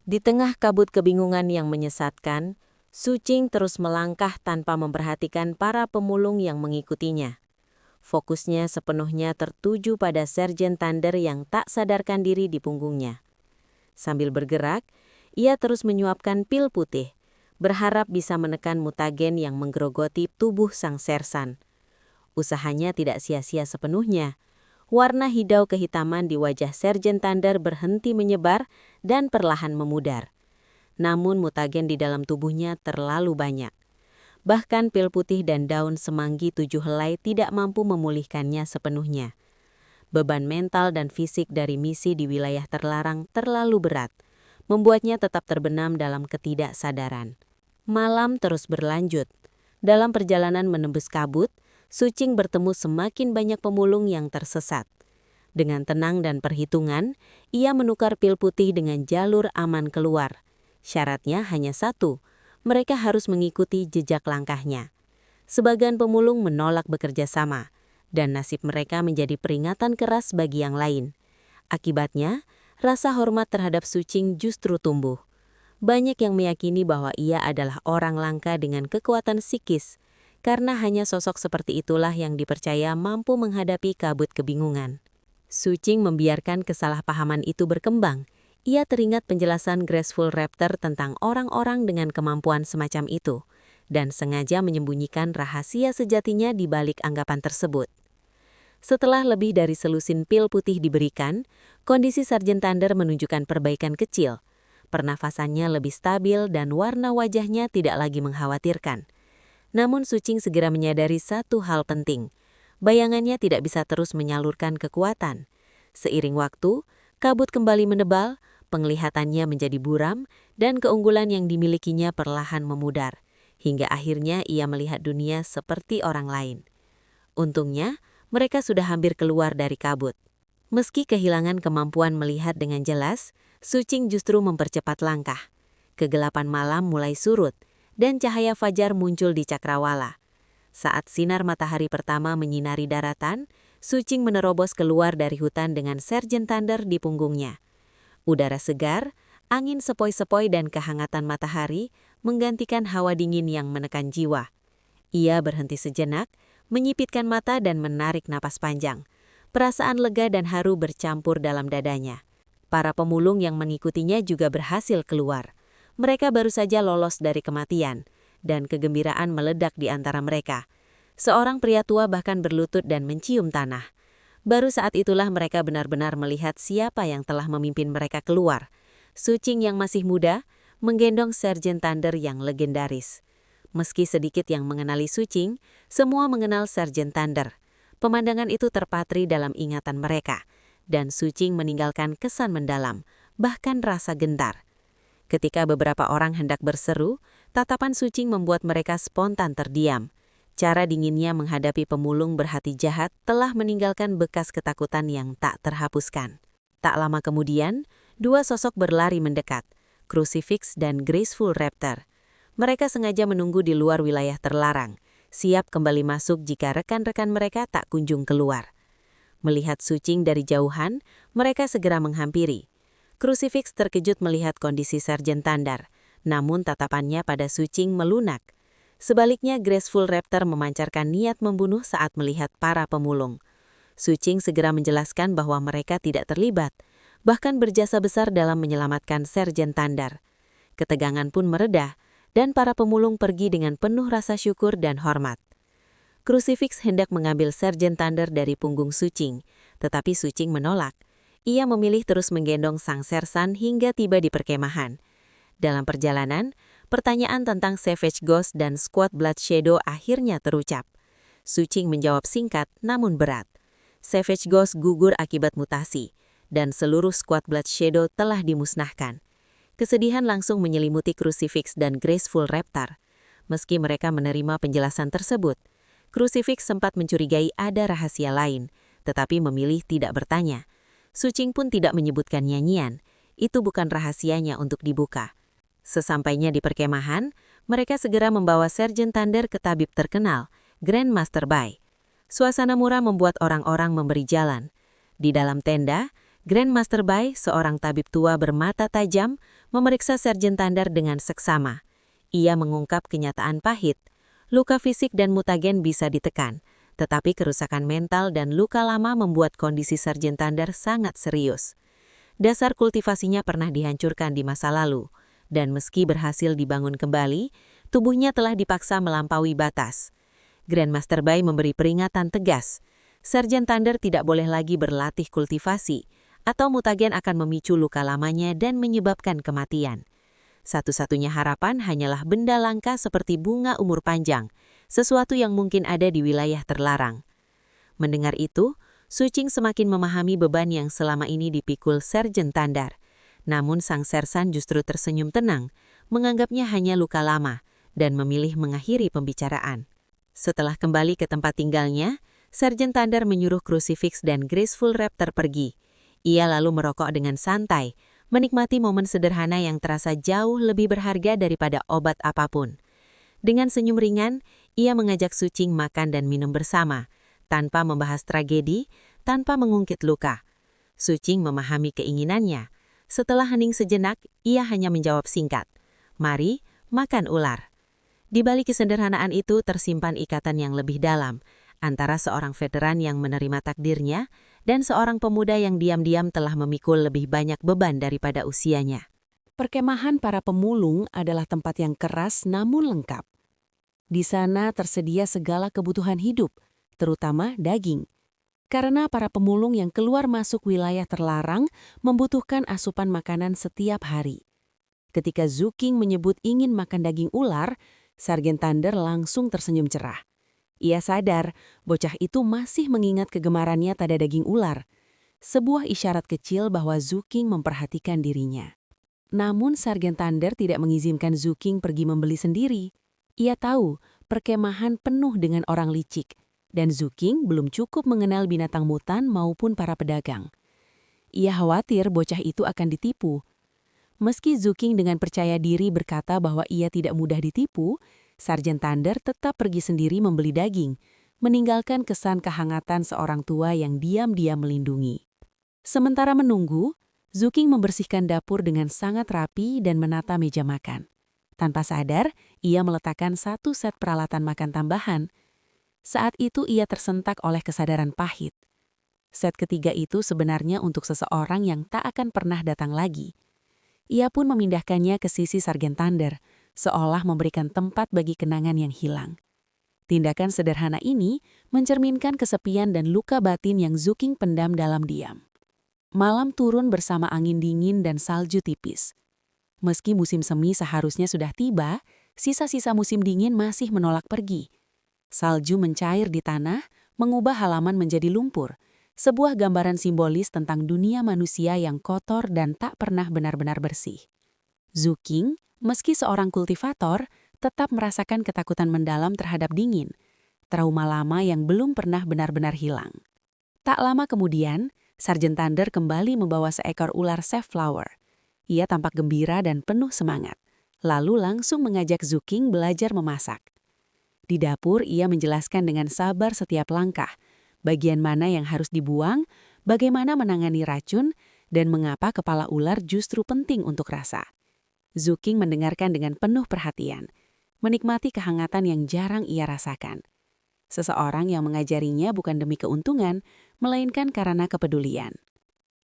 Di tengah kabut kebingungan yang menyesatkan, Su Qing terus melangkah tanpa memperhatikan para pemulung yang mengikutinya. Fokusnya sepenuhnya tertuju pada Sergeant Thunder yang tak sadarkan diri di punggungnya. Sambil bergerak, ia terus menyuapkan pil putih, berharap bisa menekan mutagen yang menggerogoti tubuh sang sersan. Usahanya tidak sia-sia sepenuhnya. Warna hijau kehitaman di wajah Sergeant Thunder berhenti menyebar dan perlahan memudar. Namun mutagen di dalam tubuhnya terlalu banyak. Bahkan pil putih dan daun semanggi 7 helai tidak mampu memulihkannya sepenuhnya. Beban mental dan fisik dari misi di wilayah terlarang terlalu berat, membuatnya tetap terbenam dalam ketidaksadaran. Malam terus berlanjut. Dalam perjalanan menembus kabut, Su Qing bertemu semakin banyak pemulung yang tersesat. Dengan tenang dan perhitungan, ia menukar pil putih dengan jalur aman keluar. Syaratnya hanya satu, mereka harus mengikuti jejak langkahnya. Sebagian pemulung menolak bekerja sama, dan nasib mereka menjadi peringatan keras bagi yang lain. Akibatnya, rasa hormat terhadap Su Qing justru tumbuh. Banyak yang meyakini bahwa ia adalah orang langka dengan kekuatan psikis, karena hanya sosok seperti itulah yang dipercaya mampu menghadapi kabut kebingungan. Su Qing membiarkan kesalahpahaman itu berkembang. Ia teringat penjelasan Graceful Raptor tentang orang-orang dengan kemampuan semacam itu, dan sengaja menyembunyikan rahasia sejatinya di balik anggapan tersebut. Setelah lebih dari selusin pil putih diberikan, kondisi Sergeant Thunder menunjukkan perbaikan kecil. Pernafasannya lebih stabil dan warna wajahnya tidak lagi mengkhawatirkan. Namun Su Qing segera menyadari satu hal penting. Bayangannya tidak bisa terus menyalurkan kekuatan. Seiring waktu, kabut kembali menebal, penglihatannya menjadi buram, dan keunggulan yang dimilikinya perlahan memudar. Hingga akhirnya ia melihat dunia seperti orang lain. Untungnya, mereka sudah hampir keluar dari kabut. Meski kehilangan kemampuan melihat dengan jelas, Su Qing justru mempercepat langkah. Kegelapan malam mulai surut, dan cahaya fajar muncul di cakrawala. Saat sinar matahari pertama menyinari daratan, Su Qing menerobos keluar dari hutan dengan Sergeant Thunder di punggungnya. Udara segar, angin sepoi-sepoi dan kehangatan matahari menggantikan hawa dingin yang menekan jiwa. Ia berhenti sejenak, menyipitkan mata dan menarik napas panjang. Perasaan lega dan haru bercampur dalam dadanya. Para pemulung yang mengikutinya juga berhasil keluar. Mereka baru saja lolos dari kematian, dan kegembiraan meledak di antara mereka. Seorang pria tua bahkan berlutut dan mencium tanah. Baru saat itulah mereka benar-benar melihat siapa yang telah memimpin mereka keluar. Su Qing yang masih muda, menggendong Sergeant Thunder yang legendaris. Meski sedikit yang mengenali Su Qing, semua mengenal Sergeant Thunder. Pemandangan itu terpatri dalam ingatan mereka, dan Su Qing meninggalkan kesan mendalam, bahkan rasa gentar. Ketika beberapa orang hendak berseru, tatapan Su Qing membuat mereka spontan terdiam. Cara dinginnya menghadapi pemulung berhati jahat telah meninggalkan bekas ketakutan yang tak terhapuskan. Tak lama kemudian, dua sosok berlari mendekat, Crucifix dan Graceful Raptor. Mereka sengaja menunggu di luar wilayah terlarang, siap kembali masuk jika rekan-rekan mereka tak kunjung keluar. Melihat Su Qing dari jauhan, mereka segera menghampiri. Crucifix terkejut melihat kondisi Sergeant Thunder, namun tatapannya pada Su Qing melunak. Sebaliknya, Graceful Raptor memancarkan niat membunuh saat melihat para pemulung. Su Qing segera menjelaskan bahwa mereka tidak terlibat, bahkan berjasa besar dalam menyelamatkan Sergeant Thunder. Ketegangan pun mereda, dan para pemulung pergi dengan penuh rasa syukur dan hormat. Crucifix hendak mengambil Sergeant Thunder dari punggung Su Qing, tetapi Su Qing menolak. Ia memilih terus menggendong sang sersan hingga tiba di perkemahan. Dalam perjalanan, pertanyaan tentang Savage Ghost dan Squad Blood Shadow akhirnya terucap. Su Qing menjawab singkat namun berat. Savage Ghost gugur akibat mutasi, dan seluruh Squad Blood Shadow telah dimusnahkan. Kesedihan langsung menyelimuti Crucifix dan Graceful Raptor. Meski mereka menerima penjelasan tersebut, Crucifix sempat mencurigai ada rahasia lain, tetapi memilih tidak bertanya. Su Qing pun tidak menyebutkan nyanyian, itu bukan rahasianya untuk dibuka. Sesampainya di perkemahan, mereka segera membawa Sergeant Thunder ke tabib terkenal, Grandmaster Bai. Suasana murah membuat orang-orang memberi jalan. Di dalam tenda, Grandmaster Bai, seorang tabib tua bermata tajam, memeriksa Sergeant Thunder dengan seksama. Ia mengungkap kenyataan pahit. Luka fisik dan mutagen bisa ditekan, tetapi kerusakan mental dan luka lama membuat kondisi Sergeant Thunder sangat serius. Dasar kultivasinya pernah dihancurkan di masa lalu, dan meski berhasil dibangun kembali, tubuhnya telah dipaksa melampaui batas. Grandmaster Bai memberi peringatan tegas. Sergeant Thunder tidak boleh lagi berlatih kultivasi, atau mutagen akan memicu luka lamanya dan menyebabkan kematian. Satu-satunya harapan hanyalah benda langka seperti bunga umur panjang, sesuatu yang mungkin ada di wilayah terlarang. Mendengar itu, Sucing semakin memahami beban yang selama ini dipikul Sergeant Thunder. Namun sang sersan justru tersenyum tenang, menganggapnya hanya luka lama, dan memilih mengakhiri pembicaraan. Setelah kembali ke tempat tinggalnya, Sergeant Thunder menyuruh Crucifix dan Graceful Raptor pergi. Ia lalu merokok dengan santai, menikmati momen sederhana yang terasa jauh lebih berharga daripada obat apapun. Dengan senyum ringan, ia mengajak Sucing makan dan minum bersama, tanpa membahas tragedi, tanpa mengungkit luka. Sucing memahami keinginannya. Setelah hening sejenak, ia hanya menjawab singkat, "Mari, makan ular." Di balik kesederhanaan itu tersimpan ikatan yang lebih dalam, antara seorang veteran yang menerima takdirnya dan seorang pemuda yang diam-diam telah memikul lebih banyak beban daripada usianya. Perkemahan para pemulung adalah tempat yang keras namun lengkap. Di sana tersedia segala kebutuhan hidup, terutama daging. Karena para pemulung yang keluar masuk wilayah terlarang membutuhkan asupan makanan setiap hari. Ketika Zuking menyebut ingin makan daging ular, Sergeant Thunder langsung tersenyum cerah. Ia sadar bocah itu masih mengingat kegemarannya pada daging ular, sebuah isyarat kecil bahwa Zuking memperhatikan dirinya. Namun Sergeant Thunder tidak mengizinkan Zuking pergi membeli sendiri. Ia tahu perkemahan penuh dengan orang licik, dan Zuking belum cukup mengenal binatang mutan maupun para pedagang. Ia khawatir bocah itu akan ditipu. Meski Zuking dengan percaya diri berkata bahwa ia tidak mudah ditipu, Sergeant Thunder tetap pergi sendiri membeli daging, meninggalkan kesan kehangatan seorang tua yang diam-diam melindungi. Sementara menunggu, Zuking membersihkan dapur dengan sangat rapi dan menata meja makan. Tanpa sadar, ia meletakkan satu set peralatan makan tambahan. Saat itu ia tersentak oleh kesadaran pahit. Set ketiga itu sebenarnya untuk seseorang yang tak akan pernah datang lagi. Ia pun memindahkannya ke sisi Sergeant Thunder, seolah memberikan tempat bagi kenangan yang hilang. Tindakan sederhana ini mencerminkan kesepian dan luka batin yang Zuking pendam dalam diam. Malam turun bersama angin dingin dan salju tipis. Meski musim semi seharusnya sudah tiba, sisa-sisa musim dingin masih menolak pergi. Salju mencair di tanah, mengubah halaman menjadi lumpur, sebuah gambaran simbolis tentang dunia manusia yang kotor dan tak pernah benar-benar bersih. Zuking, meski seorang kultivator, tetap merasakan ketakutan mendalam terhadap dingin, trauma lama yang belum pernah benar-benar hilang. Tak lama kemudian, Sergeant Thunder kembali membawa seekor ular safflower. Ia tampak gembira dan penuh semangat, lalu langsung mengajak Zuking belajar memasak. Di dapur, ia menjelaskan dengan sabar setiap langkah, bagian mana yang harus dibuang, bagaimana menangani racun, dan mengapa kepala ular justru penting untuk rasa. Zuking mendengarkan dengan penuh perhatian, menikmati kehangatan yang jarang ia rasakan. Seseorang yang mengajarinya bukan demi keuntungan, melainkan karena kepedulian.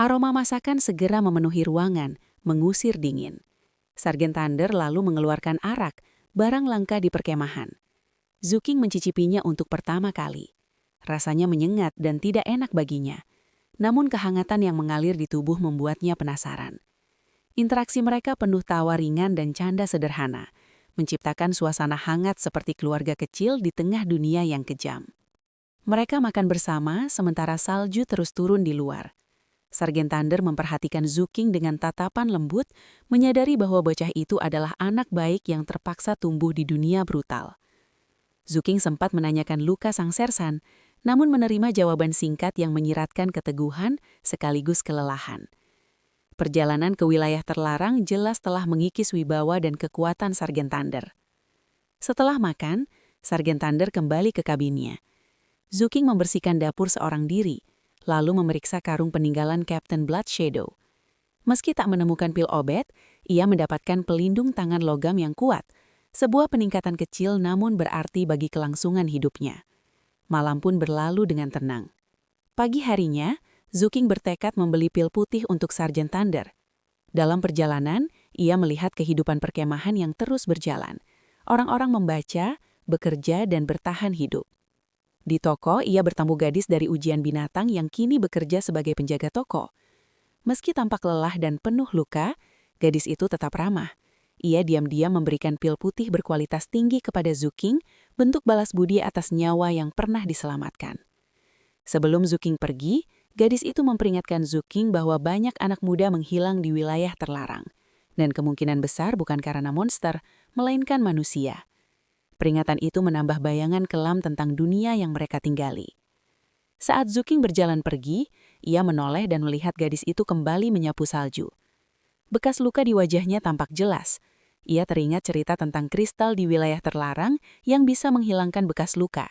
Aroma masakan segera memenuhi ruangan, mengusir dingin. Sergeant Thunder lalu mengeluarkan arak, barang langka di perkemahan. Zuking mencicipinya untuk pertama kali. Rasanya menyengat dan tidak enak baginya. Namun kehangatan yang mengalir di tubuh membuatnya penasaran. Interaksi mereka penuh tawa ringan dan canda sederhana, menciptakan suasana hangat seperti keluarga kecil di tengah dunia yang kejam. Mereka makan bersama sementara salju terus turun di luar. Sergeant Thunder memperhatikan Zuking dengan tatapan lembut, menyadari bahwa bocah itu adalah anak baik yang terpaksa tumbuh di dunia brutal. Zuking sempat menanyakan luka sang sersan, namun menerima jawaban singkat yang menyiratkan keteguhan sekaligus kelelahan. Perjalanan ke wilayah terlarang jelas telah mengikis wibawa dan kekuatan Sergeant Thunder. Setelah makan, Sergeant Thunder kembali ke kabinnya. Zuking membersihkan dapur seorang diri, lalu memeriksa karung peninggalan Captain Blood Shadow. Meski tak menemukan pil obat, ia mendapatkan pelindung tangan logam yang kuat, sebuah peningkatan kecil namun berarti bagi kelangsungan hidupnya. Malam pun berlalu dengan tenang. Pagi harinya, Zuking bertekad membeli pil putih untuk Sarjen Thunder. Dalam perjalanan, ia melihat kehidupan perkemahan yang terus berjalan. Orang-orang membaca, bekerja, dan bertahan hidup. Di toko, ia bertemu gadis dari ujian binatang yang kini bekerja sebagai penjaga toko. Meski tampak lelah dan penuh luka, gadis itu tetap ramah. Ia diam-diam memberikan pil putih berkualitas tinggi kepada Zuking, bentuk balas budi atas nyawa yang pernah diselamatkan. Sebelum Zuking pergi, gadis itu memperingatkan Zuking bahwa banyak anak muda menghilang di wilayah terlarang. Dan kemungkinan besar bukan karena monster, melainkan manusia. Peringatan itu menambah bayangan kelam tentang dunia yang mereka tinggali. Saat Zuking berjalan pergi, ia menoleh dan melihat gadis itu kembali menyapu salju. Bekas luka di wajahnya tampak jelas. Ia teringat cerita tentang kristal di wilayah terlarang yang bisa menghilangkan bekas luka.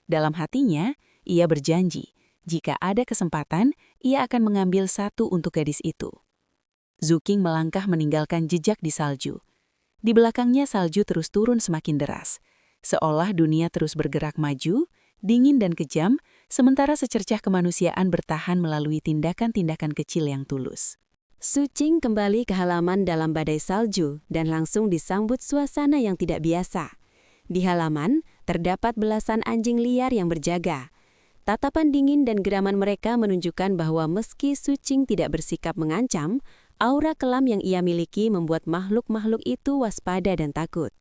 Dalam hatinya, ia berjanji, jika ada kesempatan, ia akan mengambil satu untuk gadis itu. Zuking melangkah meninggalkan jejak di salju. Di belakangnya salju terus turun semakin deras. Seolah dunia terus bergerak maju, dingin dan kejam, sementara secercah kemanusiaan bertahan melalui tindakan-tindakan kecil yang tulus. Zuking kembali ke halaman dalam badai salju dan langsung disambut suasana yang tidak biasa. Di halaman, terdapat belasan anjing liar yang berjaga. Tatapan dingin dan geraman mereka menunjukkan bahwa meski Zuking tidak bersikap mengancam, aura kelam yang ia miliki membuat makhluk-makhluk itu waspada dan takut.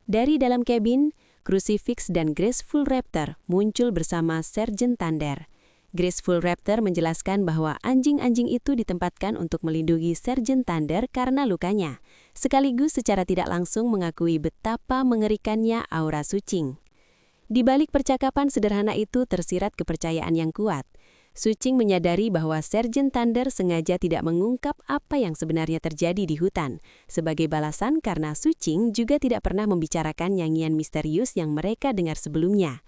Dari dalam kabin, Crucifix dan Graceful Raptor muncul bersama Sarjen Thunder. Graceful Raptor menjelaskan bahwa anjing-anjing itu ditempatkan untuk melindungi Sarjen Thunder karena lukanya, sekaligus secara tidak langsung mengakui betapa mengerikannya aura Zuking. Di balik percakapan sederhana itu tersirat kepercayaan yang kuat. Zuking menyadari bahwa Sarjen Thunder sengaja tidak mengungkap apa yang sebenarnya terjadi di hutan, sebagai balasan karena Zuking juga tidak pernah membicarakan nyanyian misterius yang mereka dengar sebelumnya.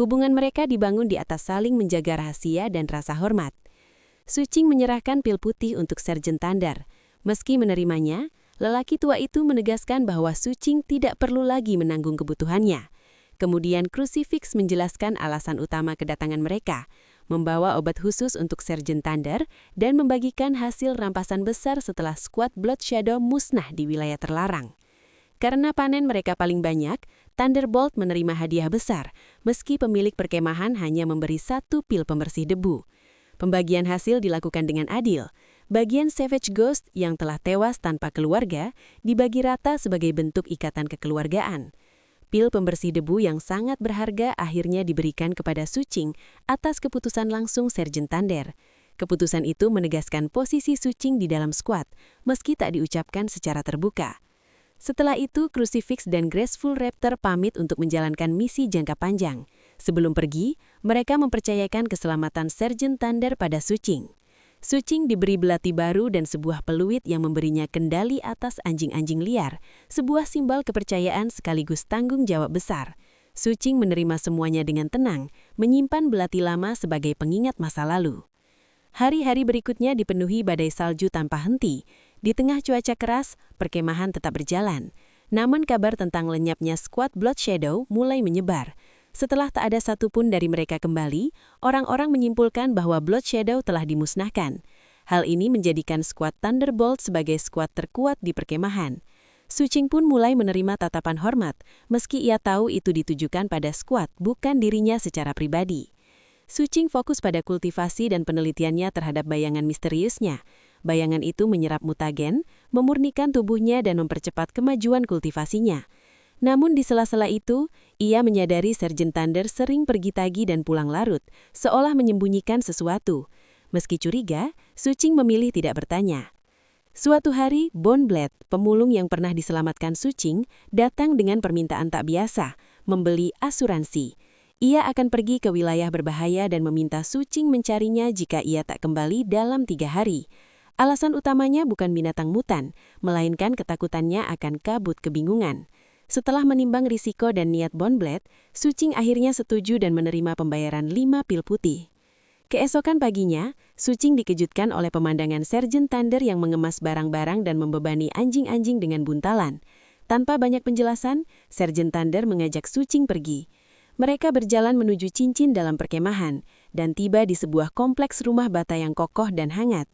Hubungan mereka dibangun di atas saling menjaga rahasia dan rasa hormat. Zuking menyerahkan pil putih untuk Sarjen Thunder. Meski menerimanya, lelaki tua itu menegaskan bahwa Zuking tidak perlu lagi menanggung kebutuhannya. Kemudian Crucifix menjelaskan alasan utama kedatangan mereka, membawa obat khusus untuk Sarjen Thunder dan membagikan hasil rampasan besar setelah skuad Blood Shadow musnah di wilayah terlarang. Karena panen mereka paling banyak, Thunderbolt menerima hadiah besar, meski pemilik perkemahan hanya memberi satu pil pembersih debu. Pembagian hasil dilakukan dengan adil. Bagian Savage Ghost yang telah tewas tanpa keluarga dibagi rata sebagai bentuk ikatan kekeluargaan. Pil pembersih debu yang sangat berharga akhirnya diberikan kepada Zuking atas keputusan langsung Sarjen Thunder. Keputusan itu menegaskan posisi Zuking di dalam skuad, meski tak diucapkan secara terbuka. Setelah itu, Crucifix dan Graceful Raptor pamit untuk menjalankan misi jangka panjang. Sebelum pergi, mereka mempercayakan keselamatan Sarjen Thunder pada Zuking. Zuking diberi belati baru dan sebuah peluit yang memberinya kendali atas anjing-anjing liar, sebuah simbol kepercayaan sekaligus tanggung jawab besar. Zuking menerima semuanya dengan tenang, menyimpan belati lama sebagai pengingat masa lalu. Hari-hari berikutnya dipenuhi badai salju tanpa henti. Di tengah cuaca keras, perkemahan tetap berjalan. Namun kabar tentang lenyapnya skuad Blood Shadow mulai menyebar. Setelah tak ada satupun dari mereka kembali, orang-orang menyimpulkan bahwa Blood Shadow telah dimusnahkan. Hal ini menjadikan skuad Thunderbolt sebagai skuad terkuat di perkemahan. Zuking pun mulai menerima tatapan hormat, meski ia tahu itu ditujukan pada skuad, bukan dirinya secara pribadi. Zuking fokus pada kultivasi dan penelitiannya terhadap bayangan misteriusnya. Bayangan itu menyerap mutagen, memurnikan tubuhnya dan mempercepat kemajuan kultivasinya. Namun di sela-sela itu, ia menyadari Sarjen Thunder sering pergi tagi dan pulang larut, seolah menyembunyikan sesuatu. Meski curiga, Zuking memilih tidak bertanya. Suatu hari, Boneblade, pemulung yang pernah diselamatkan Zuking, datang dengan permintaan tak biasa, membeli asuransi. Ia akan pergi ke wilayah berbahaya dan meminta Zuking mencarinya jika ia tak kembali dalam 3 hari. Alasan utamanya bukan binatang mutan, melainkan ketakutannya akan kabut kebingungan. Setelah menimbang risiko dan niat Boneblade, Zuking akhirnya setuju dan menerima pembayaran 5 pil putih. Keesokan paginya, Sucing dikejutkan oleh pemandangan Sergeant Thunder yang mengemas barang-barang dan membebani anjing-anjing dengan buntalan. Tanpa banyak penjelasan, Sergeant Thunder mengajak Sucing pergi. Mereka berjalan menuju cincin dalam perkemahan, dan tiba di sebuah kompleks rumah bata yang kokoh dan hangat.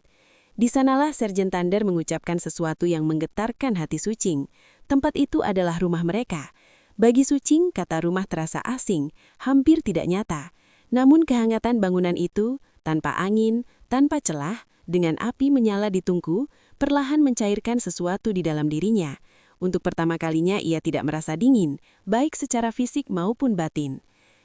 Di sanalah Sergeant Thunder mengucapkan sesuatu yang menggetarkan hati Sucing. Tempat itu adalah rumah mereka. Bagi Sucing, kata rumah terasa asing, hampir tidak nyata. Namun kehangatan bangunan itu, tanpa angin, tanpa celah, dengan api menyala di tungku, perlahan mencairkan sesuatu di dalam dirinya. Untuk pertama kalinya ia tidak merasa dingin, baik secara fisik maupun batin.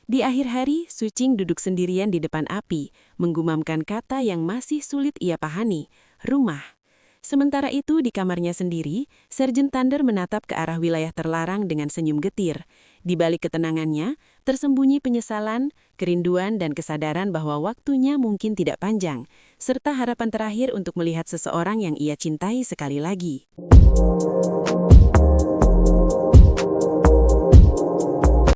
Di akhir hari, Sucing duduk sendirian di depan api, menggumamkan kata yang masih sulit ia pahami, rumah. Sementara itu, di kamarnya sendiri, Sergeant Thunder menatap ke arah wilayah terlarang dengan senyum getir. Di balik ketenangannya, tersembunyi penyesalan, kerinduan, dan kesadaran bahwa waktunya mungkin tidak panjang, serta harapan terakhir untuk melihat seseorang yang ia cintai sekali lagi.